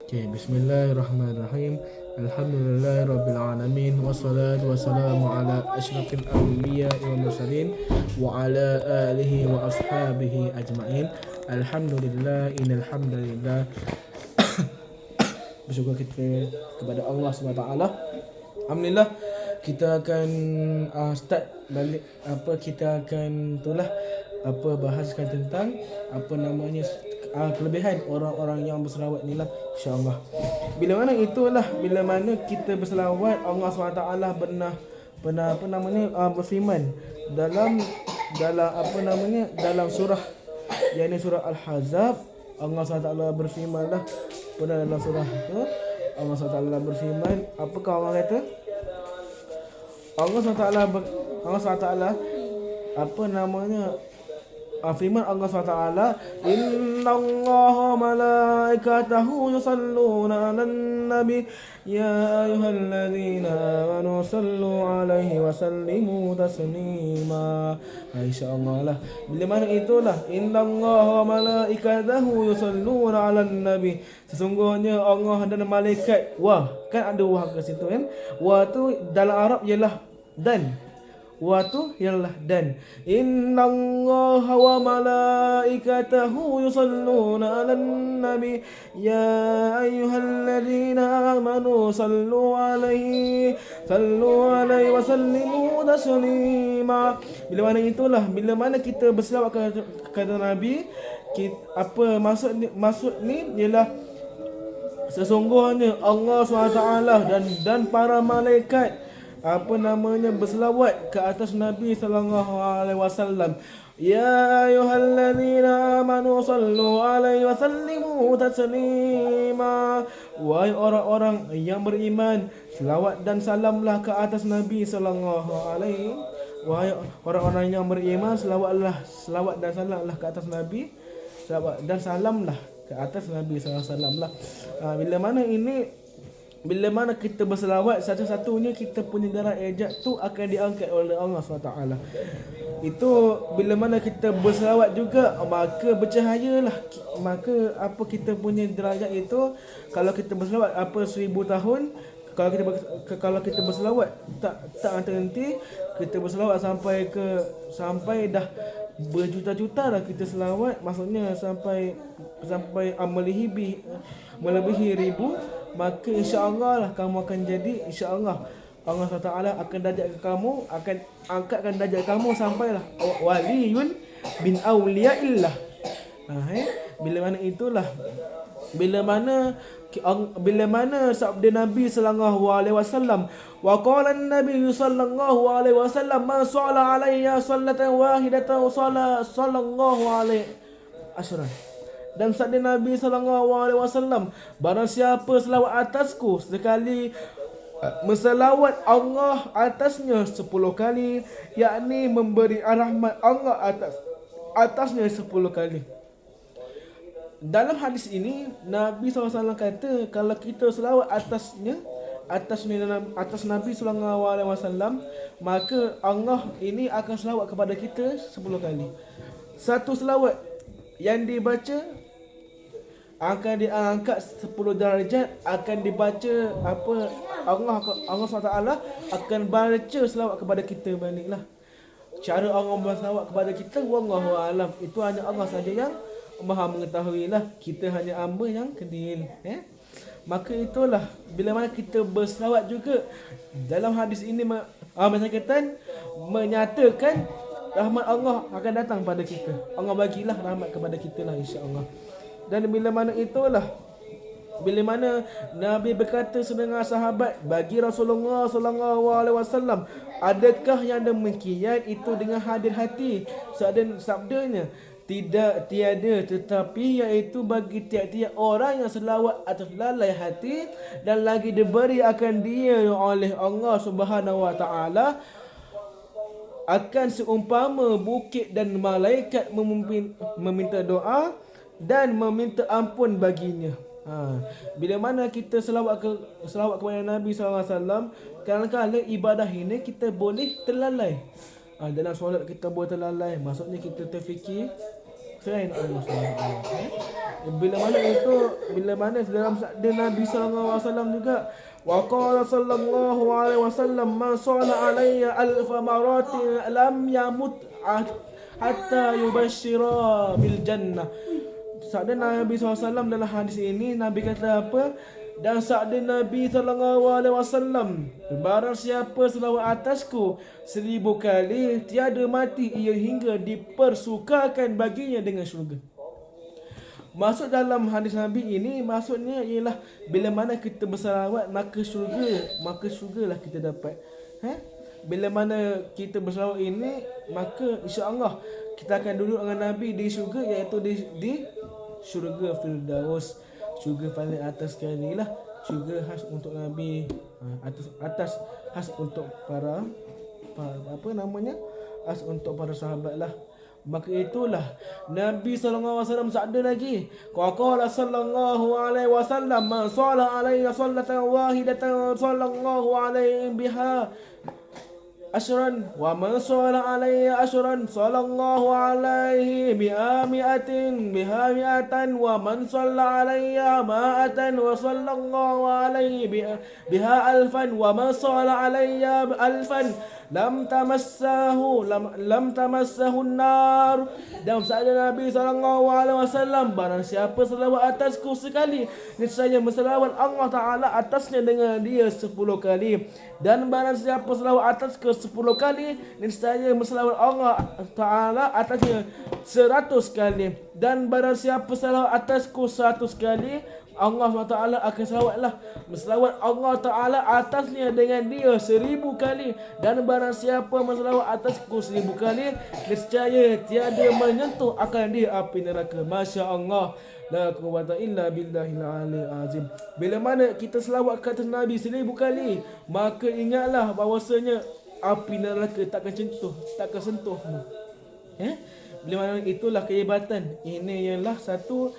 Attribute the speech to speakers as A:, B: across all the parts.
A: Okay, bismillahirrahmanirrahim. Alhamdulillahirabbil alamin wassalatu wassalamu ala asyrafil anbiya'i wal mursalin wa ala alihi wa ashabihi ajmain. Alhamdulillah, innal hamdalillah. Bersyukur kita kepada Allah SWT. Alhamdulillah, kita akan start balik kita akan bahaskan tentang kelebihan orang-orang yang berselawat ni lah, insya-Allah. Bila mana kita berselawat, Allah SWT pernah berfirman dalam surah, yakni surah Al-Ahzab. Allah SWT berfirman lah, pada dalam surah itu Allah SWT berfirman, apakah Allah kata? Allah SWT firman Allah SWT, innallaha malaikatahu yusalluna 'alan nabi ya ayyuhalladzina amanu sallu 'alaihi wa sallimu taslima. Insyaallah lah, bila mana itulah innallaha malaikatahu yusalluna 'alan nabi, sesungguhnya Allah dan malaikat. Wah, kan ada wah ke situ kan? Wah tu dalam Arab ialah dan. Wa tu ialah dan. Innallaha wa malaikatahu yusalluna 'alan nabi ya ayyuhalladzina amanu sallu 'alaihi wa sallimu taslima. Bila mana kita berselawat kepada Nabi, maksud ni ialah sesungguhnya Allah SWT dan para malaikat berselawat ke atas Nabi sallallahu alaihi wasallam. Ya ayyuhalladzina amanu sallu alaihi wa sallimu taslima. Wahai orang-orang yang beriman, selawat dan salamlah ke atas Nabi sallallahu alaihi. Wahai orang-orang yang beriman, selawat dan salamlah ke atas Nabi. Selawat dan salamlah ke atas Nabi sallallahu alaihi wasallam lah. Bila mana kita berselawat, satu-satunya kita punya darajat tu akan diangkat oleh Allah SWT. Itu bila mana kita berselawat juga, maka bercahayalah, maka kita punya darajat itu. Kalau kita berselawat 1000 tahun, kalau kita berselawat tak terhenti, kita berselawat sampai dah berjuta-juta dah kita selawat, maksudnya sampai melebihi ribu, maka insya-Allah lah kamu akan jadi, insya-Allah Allah SWT akan angkatkan darjat kamu sampailah waliyun bin auliyaillah. Bila mana sabda Nabi sallallahu alaihi wasallam, wa qala an-nabi sallallahu alaihi wasallam, man shalla alayya sallatan wahidatan sallallahu alaihi asyran. Dan sabda Nabi sallallahu alaihi wasallam, barang siapa selawat atasku sekali, menselawat Allah atasnya 10 kali, yakni memberi rahmat Allah atasnya 10 kali. Dalam hadis ini Nabi SAW kata, kalau kita selawat atas Nabi SAW, maka Allah ini akan selawat kepada kita 10 kali. Satu selawat yang dibaca akan diangkat 10 darjat, akan dibaca Allah SWT akan baca selawat kepada kita baliklah. Cara Allah berselawat kepada kita, wallahu alam, itu hanya Allah saja yang Maha mengetahui lah. Kita hanya hamba yang kecil. Maka itulah, bila mana kita berselawat juga, dalam hadis ini masyarakat menyatakan rahmat Allah akan datang pada kita. Allah bagilah rahmat kepada kita lah, insya-Allah. Dan bila mana Nabi berkata sedang sahabat, bagi Rasulullah sallallahu alaihi wasallam, adakah yang demikian itu dengan hadir hati? Sabdanya, tiada, tetapi iaitu bagi tiap-tiap orang yang selawat atas lalai hati, dan lagi diberi akan dia oleh Allah Subhanahu wa taala akan seumpama bukit, dan malaikat meminta doa dan meminta ampun baginya. Bila mana kita selawat kepada Nabi SAW, kadang-kadang ibadah ini kita boleh terlalai. Dalam solat kita boleh terlalai, maksudnya kita terfikir selain Allah SWT. Bila mana dalam sabda Nabi SAW juga, wa qala sallallahu alaihi wasallam, man shalla alayya alfa maratin lam yamut hatta yubashshira bil jannah. Sabda Nabi SAW dalam hadis ini, Nabi kata apa? Dan sabda Nabi SAW, barang siapa selawat atasku 1000 kali, tiada mati ia hingga dipersukakan baginya dengan syurga. Maksud dalam hadis Nabi ini, maksudnya ialah bila mana kita berselawat, maka syurgalah kita dapat. Bila mana kita berselawat ini, maka insya-Allah kita akan duduk dengan Nabi di syurga, iaitu di syurga Firdaus. Syurga paling atas sekali lah. Syurga khas untuk Nabi, atas khas untuk para khas untuk para sahabat lah. Maka itulah Nabi SAW sabda lagi, qala sallallahu alaihi wasallam, man shalla alayya sallatan wahidatan sallallahu alaihi biha ashran wa man shalla alayya ashran sallallahu alaihi mi'atin wa man shalla alayya ma'atan wa sallallahu alaihi biha alfan wa man shalla alayya alfan lam tamassahu an-nar. Dan sabda Nabi SAW, barang siapa selawat atasku sekali, niscaya berselawat Allah Ta'ala atasnya dengan dia 10 kali. Dan barang siapa selawat atasku 10 kali, niscaya berselawat Allah Ta'ala atasnya 100 kali. Dan barang siapa selawat atasku 100 kali, Allah SWT akan selawat Allah Ta'ala atasnya dengan dia 1000 kali. Dan barang siapa berselawat atasku 1000 kali, niscaya tiada menyentuh akan dia api neraka. Masya Allah, la quwwata illa billahil aliyil azim. Bila mana kita selawat kata Nabi 1000 kali, maka ingatlah bahawasanya api neraka takkan sentuhmu. Bila mana itulah kehebatan. Ini ialah satu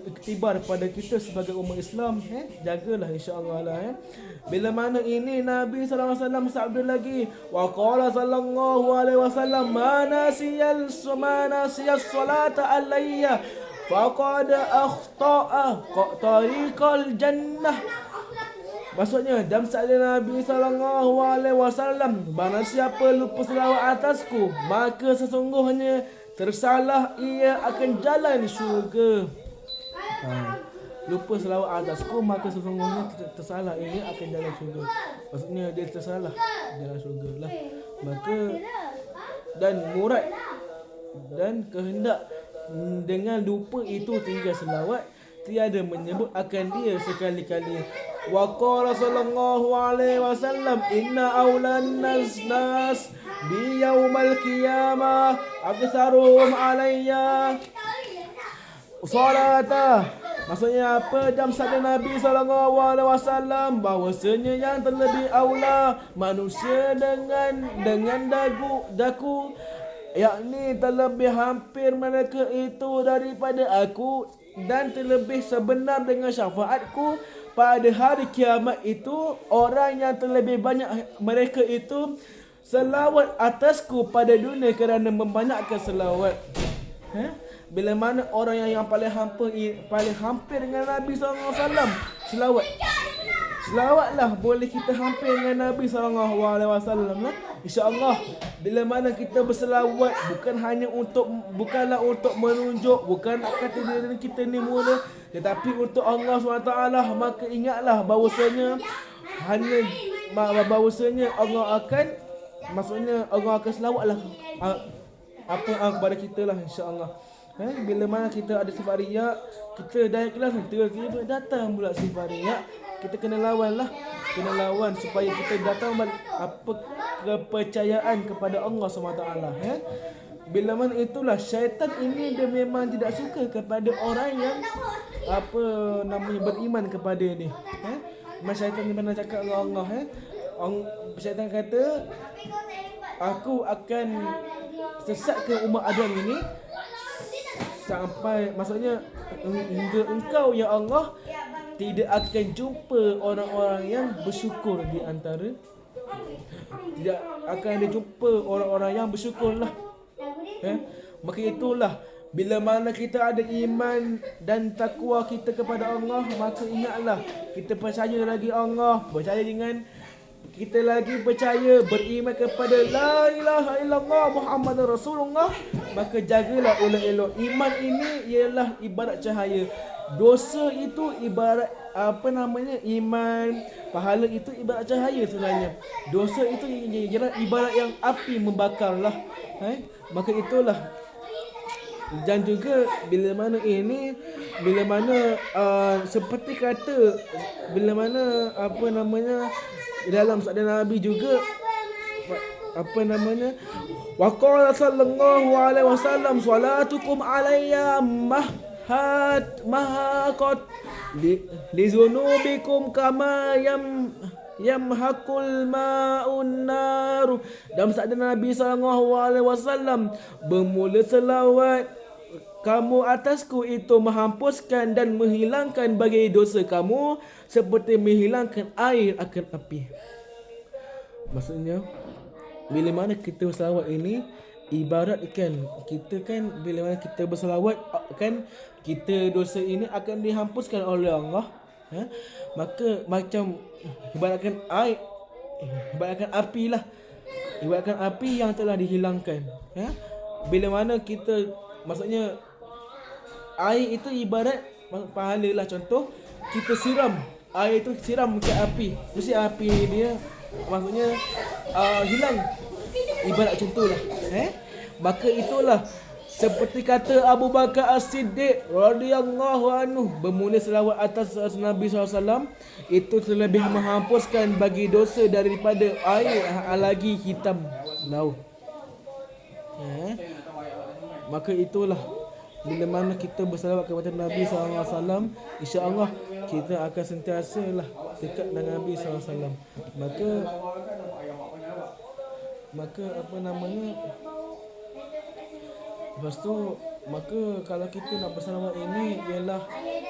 A: iktibar pada kita sebagai umat Islam. Jagalah insya-Allah lah. Bila mana ini Nabi SAW sabda lagi, wa qala sallallahu alaihi wasallam, mana siyal salata alayya faqad akhta'a tariqal jannah. Maksudnya dalam sabda Nabi SAW, barang siapa lupa selawat atasku, maka sesungguhnya tersalah ia akan jalan syurga. Lupa selawat atasku, maka sesungguhnya tersalah ia akan jalan syurga. Maksudnya dia tersalah jalan syurga lah. Maka dan murad dan kehendak dengan lupa itu tinggal selawat, tiada menyebut akan dia sekali-kali. Wa qala sallallahu alaihi wasallam, inna awlan nas bi yaumal qiyamah aktsaruhum alayya salata. Maksudnya apa? Dalam sabda Nabi SAW, bahawasanya yang terlebih aula manusia dengan daku, yakni terlebih hampir mereka itu daripada aku, dan terlebih sebenar dengan syafaatku pada hari kiamat itu, orang yang terlebih banyak mereka itu selawat atasku pada dunia kerana membanyakkan selawat. Bila mana orang yang paling hampir dengan Nabi SAW selawatlah boleh kita hampir dengan Nabi SAW lah. InsyaAllah bila mana kita berselawat bukanlah untuk menunjuk, bukan kata diri kita ni mulia, tetapi untuk Allah SWT. Maka ingatlah bahawasanya Allah akan selawatlah kepada kita lah, insyaAllah. Bila mana kita ada sifat riak, kita dah ikhlas, tiba-tiba datang pula sifat riak, kita kena lawan supaya kita datang kepercayaan kepada Allah SWT. Bila mana itulah syaitan ini dia memang tidak suka kepada orang yang beriman kepada dia. Syaitan ni pernah cakap dengan Allah, syaitan kata, aku akan sesatkan umat Adam ini sampai, maksudnya hingga engkau ya Allah tidak akan jumpa orang-orang yang bersyukur di antara, tidak akan ada jumpa orang-orang yang bersyukur lah. Maka itulah Bila mana kita ada iman dan takwa kita kepada Allah, maka ingatlah kita percaya lagi Allah, percaya dengan kita lagi percaya beriman kepada la ilaha illallah Muhammadur Rasulullah, maka jagalah elok-elok. Iman ini ialah ibarat cahaya. Dosa itu ibarat iman, pahala itu ibarat cahaya sebenarnya. Dosa itu ibarat yang api membakarlah. Maka itulah. Dan juga bila mana seperti kata dalam sabda Nabi juga wa qala sallallahu alaihi wasallam salatukum alayya mahaqat li zunubikum kama yamhaqul ma'un nar. Dalam sabda Nabi sallallahu alaihi wasallam, bermula selawat kamu atasku itu menghapuskan dan menghilangkan bagi dosa kamu seperti menghilangkan air akan api. Maksudnya bila mana kita berselawat ini ibarat kita bila mana kita berselawat kita dosa ini akan dihapuskan oleh Allah. Maka macam ibaratkan api yang telah dihilangkan. Bila mana kita, maksudnya air itu ibarat pahala lah. Contoh kita siram air itu, siram ke api, mesti api dia maksudnya hilang. Ibarat contohlah. Maka itulah seperti kata Abu Bakar As-Siddiq radhiyallahu anhu, bermula selawat atas Nabi SAW itu terlebih menghapuskan bagi dosa daripada air lagi hitam laut. Maka itulah bila mana kita berselawat kepada Nabi SAW, insya-Allah kita akan sentiasa lah dekat dengan Nabi SAW. Maka lepas tu, maka kalau kita nak berselawat ini ialah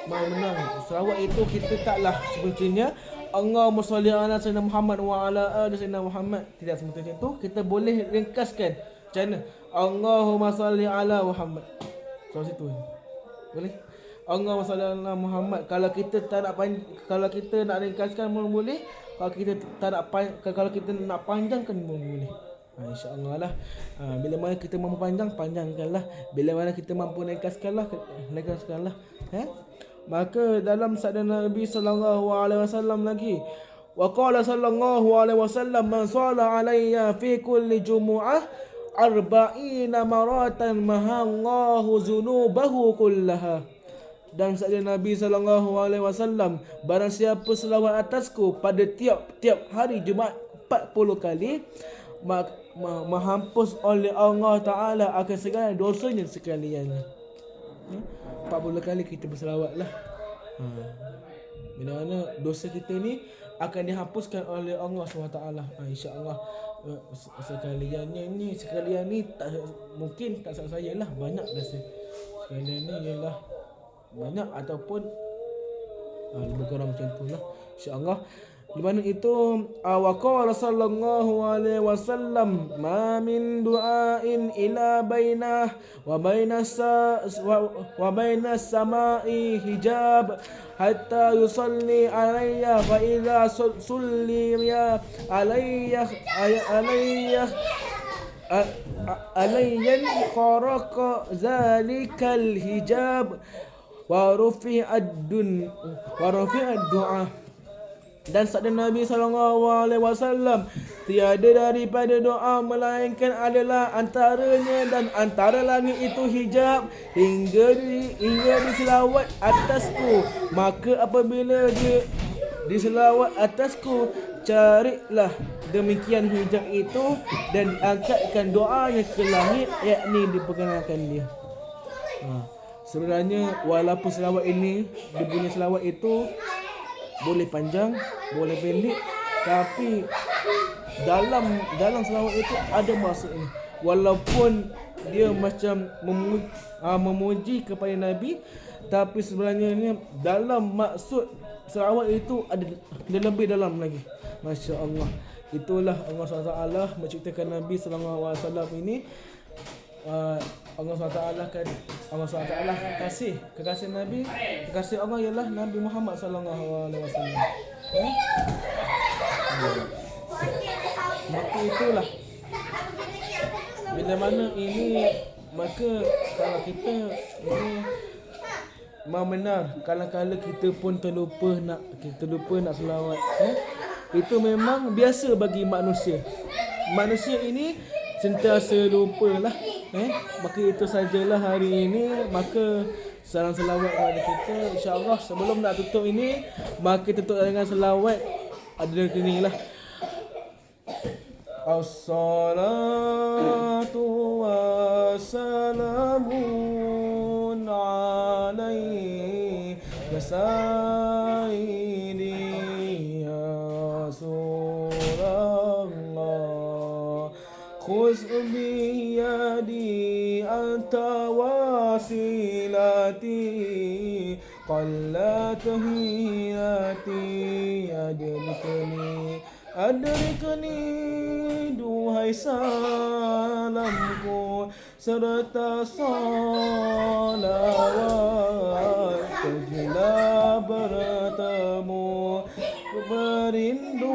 A: mau menang. Selawat itu kita taklah sepertinya Allahumma shalli ala sayyidina Muhammad wa ala ali sayyidina Muhammad. Tidak seperti itu. Kita boleh ringkaskan macam mana? Allahumma shalli ala Muhammad. So situ. Boleh? Allahumma shalli ala Muhammad. Kalau kita nak ringkaskan pun boleh. Kalau kita nak panjangkan pun boleh. InsyaAllah lah. Bila mana kita mampu panjangkanlah. Bila mana kita mampu ringkaskanlah. Maka dalam sabda Nabi sallallahu alaihi wasallam lagi, wa qala sallallahu alaihi wasallam, man shalla alayya fi kulli jumu'ah arba'ina maratan mahallahu zunubahu kullaha. Dan sabda Nabi sallallahu alaihi wasallam, barang siapa selawat atasku pada tiap-tiap hari Jumaat 40 kali, menghapus oleh Allah Ta'ala akan segala dosanya sekalian. 40 kali kita berselawat lah. Bila mana dosa kita ni akan dihapuskan oleh Allah SWT. InsyaAllah sekalian ni tak, mungkin tak saya lah, banyak dosa. Sekalian ni ialah banyak ataupun lebih kurang macam tu lah, insyaAllah. Di mana itu wa qala sallallahu alaihi wasallam, ma min du'ain ila bainah wa bainas samai hijab hatta yusalli alayya fa idza sulliya alayya kharaqa zalikal hijab wa rufi'ad du'a. Dan sabda Nabi SAW, tiada daripada doa melainkan adalah antaranya dan antara langit itu hijab hingga diselawat atasku. Maka apabila dia diselawat atasku, carilah demikian hijab itu dan angkatkan doanya ke langit, yakni diperkenalkan dia. Sebenarnya walaupun selawat ini, dia punya selawat itu boleh panjang, boleh pendek, tapi dalam selawat itu ada maksudnya. Walaupun dia macam memuji kepada Nabi, tapi sebenarnya ni dalam maksud selawat itu ada lebih dalam lagi. Masya-Allah. Itulah Allah SWT menciptakan Nabi SAW ini Allah SWT kan, Allah SWT kasih kekasih Nabi, kekasih Allah ialah Nabi Muhammad sallallahu alaihi wasallam. Maka itulah bila mana ini, maka kalau kita ini mau benar, kadang-kadang kita pun terlupa nak selawat. Itu memang biasa bagi manusia. Manusia ini sentiasa lupalah. Maka itu sajalah hari ini. Maka salam selawat kepada kita. InsyaAllah sebelum nak tutup ini, maka tutup dengan selawat ada ini lah. As-salatu wassalamun alaihi ya sayyidi ya Rasulullah, khuz biyadi anta wasilati qallat hiyati adrikni duhai salamku serta salawat, pergilah bertemu berindu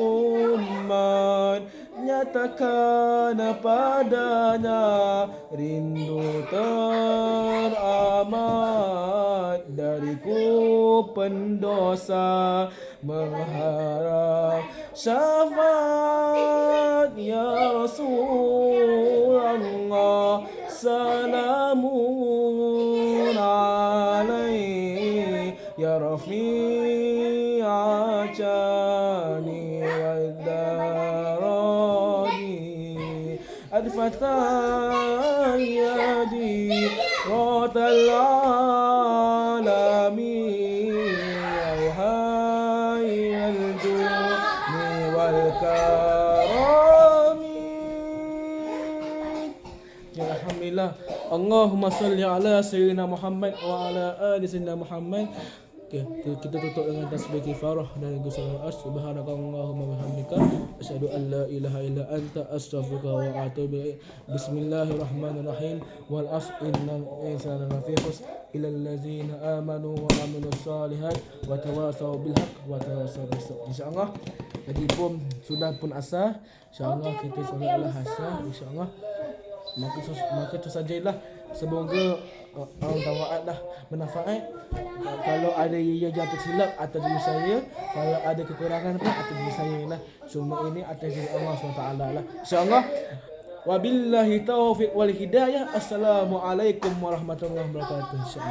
A: umat, nyatakan padanya rindu teramat dariku pendosa, mengharap syafaat ya Rasulullah, salamun alaihi ya rafi'a jani wal darani adfata yadi rotal alamin alhamdulillah. Allahumma salli ala sayyidina Muhammad wa ala ali sayyidina Muhammad. Okay, kita tutup dengan tasbih kifarah dan gusalan subhanakallahumma wa bihamdika asyhadu an la ilaha illa anta astaghfiruka wa atubu ilaik. Bismillahirrahmanirrahim. Wal asr innal insana lafi khusr illa allazina amanu wa amilus solihat wa tawasaw bil haqq wa tawasaw bis sabr. Insyaallah jadi pun sudah pun asar, insyaallah kita solatlah asar insyaallah. Maka itu sajalah. Semoga tawaat dah bermanfaat. Kalau ada yang tersilap atas diri saya, kalau ada kekurangan pun atas diri saya lah. Semua ini atas diri Allah SWT lah. InsyaAllah. Wabillahi taufiq wal hidayah. Assalamualaikum warahmatullahi wabarakatuh. InsyaAllah.